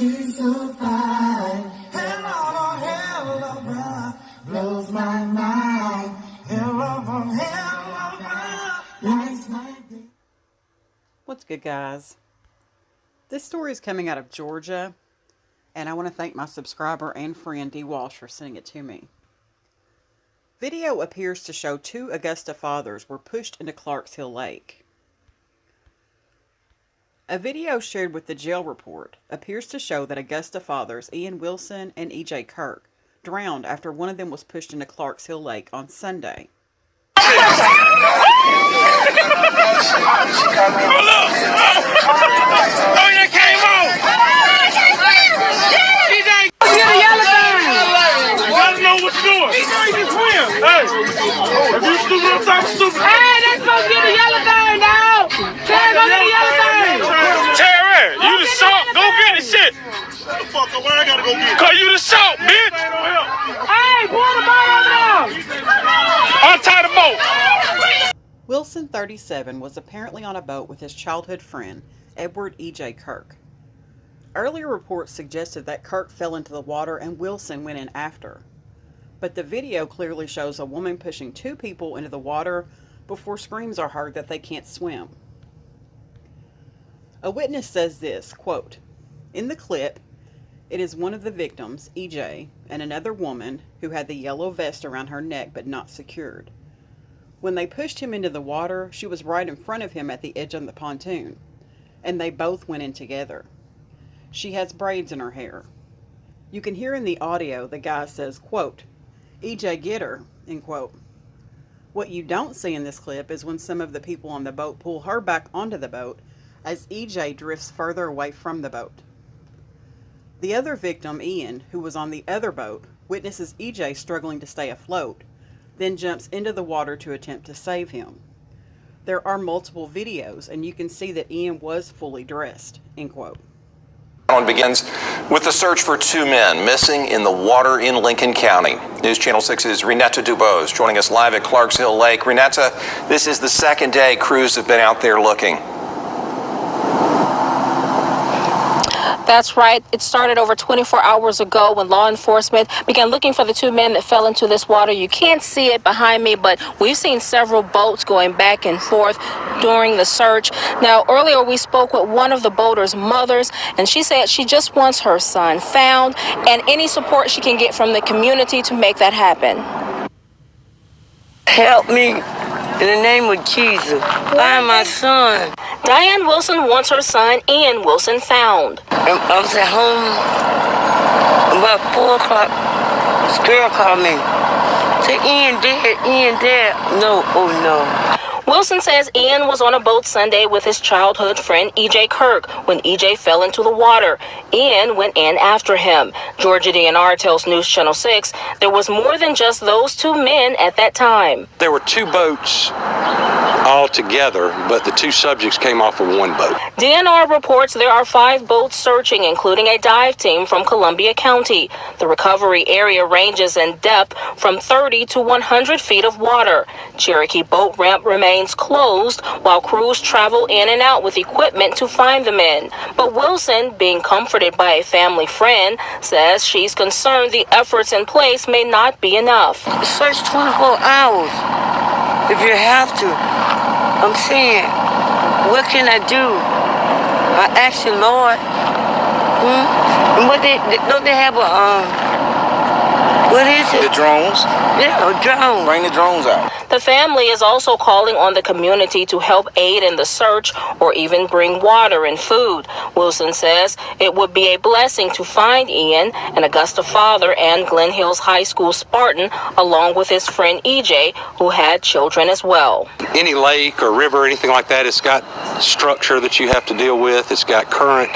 she's so fine. Hell of a hell of a blows my mind. Hell of a lights my day. What's good, guys? This story is coming out of Georgia, and I want to thank my subscriber and friend D. Walsh for sending it to me. Video appears to show 2 Augusta fathers were pushed into Clarks Hill Lake. A video shared with the jail report appears to show that Augusta fathers Eynn Wilson and EJ Kirk drowned after one of them was pushed into Clarks Hill Lake on Sunday. Cause you the salt, bitch! Hey, pull the boat over there! Untie the boat! Wilson, 37, was apparently on a boat with his childhood friend, Edward EJ Kirk. Earlier reports suggested that Kirk fell into the water and Wilson went in after. But the video clearly shows a woman pushing 2 people into the water before screams are heard that they can't swim. A witness says this, quote, "In the clip, it is one of the victims, EJ, and another woman who had the yellow vest around her neck but not secured. When they pushed him into the water, she was right in front of him at the edge of the pontoon, and they both went in together. She has braids in her hair." You can hear in the audio the guy says, quote, "EJ, get her," end quote. What you don't see in this clip is when some of the people on the boat pull her back onto the boat as EJ drifts further away from the boat. The other victim, Eynn, who was on the other boat, witnesses EJ struggling to stay afloat, then jumps into the water to attempt to save him. There are multiple videos, and you can see that Eynn was fully dressed, end quote. Begins with the search for 2 men missing in the water in Lincoln County. News Channel 6's Renetta Dubose joining us live at Clarks Hill Lake. Renetta, this is the second day crews have been out there looking. That's right. It started over 24 hours ago when law enforcement began looking for the 2 men that fell into this water. You can't see it behind me, but we've seen several boats going back and forth during the search. Now, earlier we spoke with one of the boaters' mothers, and she said she just wants her son found and any support she can get from the community to make that happen. Help me. In the name of Jesus, find my son. Diane Wilson wants her son, Eynn Wilson, found. I was at home about 4 o'clock. This girl called me. Said, Eynn dead. No, oh no. Wilson says Eynn was on a boat Sunday with his childhood friend EJ Kirk when EJ fell into the water. Eynn went in after him. Georgia DNR tells News Channel 6 there was more than just those 2 men at that time. There were 2 boats all together, but the 2 subjects came off of 1 boat. DNR reports there are 5 boats searching, including a dive team from Columbia County. The recovery area ranges in depth from 30 to 100 feet of water. Cherokee boat ramp remains closed while crews travel in and out with equipment to find the men. But Wilson, being comforted by a family friend, says she's concerned the efforts in place may not be enough. Search 24 hours if you have to. I'm saying, what can I do? I ask you, Lord. And what don't they have what is it? The drones? Yeah, a drone. Bring the drones out. The family is also calling on the community to help aid in the search or even bring water and food. Wilson says it would be a blessing to find Eynn, an Augusta father and Glen Hills High School Spartan, along with his friend EJ, who had children as well. Any lake or river or anything like that, it's got structure that you have to deal with. It's got current,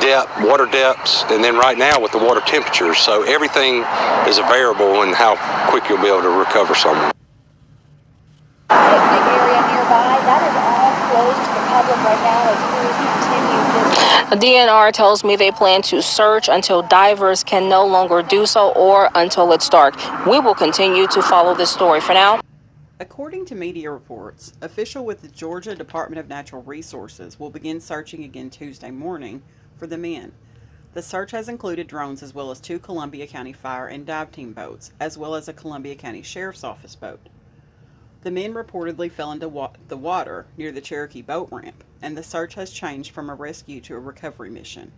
depth, water depths, and then right now with the water temperatures. So everything is a variable in how quick you'll be able to recover someone. Picnic area nearby, that is all closed to the public right now as crews continue. DNR tells me they plan to search until divers can no longer do so or until it's dark. We will continue to follow this story. For now. According to media reports, officials with the Georgia Department of Natural Resources will begin searching again Tuesday morning for the men. The search has included drones as well as 2 Columbia County Fire and Dive Team boats, as well as a Columbia County Sheriff's Office boat. The men reportedly fell into the water near the Cherokee boat ramp, and the search has changed from a rescue to a recovery mission.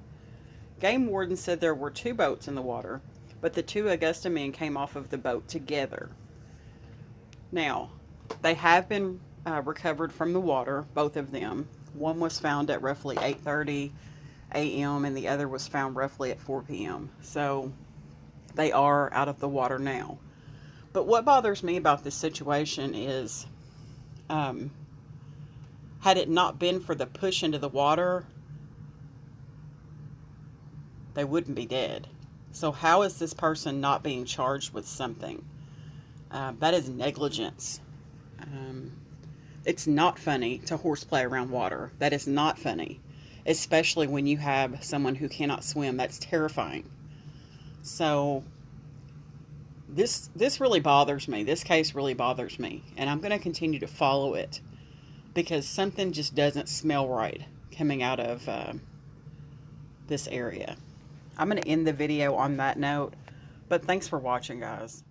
Game wardens said there were 2 boats in the water, but the 2 Augusta men came off of the boat together. Now, they have been recovered from the water, both of them. One was found at roughly 8:30 a.m. and the other was found roughly at 4 p.m. So they are out of the water now. But what bothers me about this situation is, had it not been for the push into the water, they wouldn't be dead. So how is this person not being charged with something? That is negligence. It's not funny to horseplay around water. That is not funny. Especially when you have someone who cannot swim. That's terrifying. So this really bothers me. This case really bothers me. And I'm going to continue to follow it, because something just doesn't smell right coming out of this area. I'm going to end the video on that note. But thanks for watching, guys.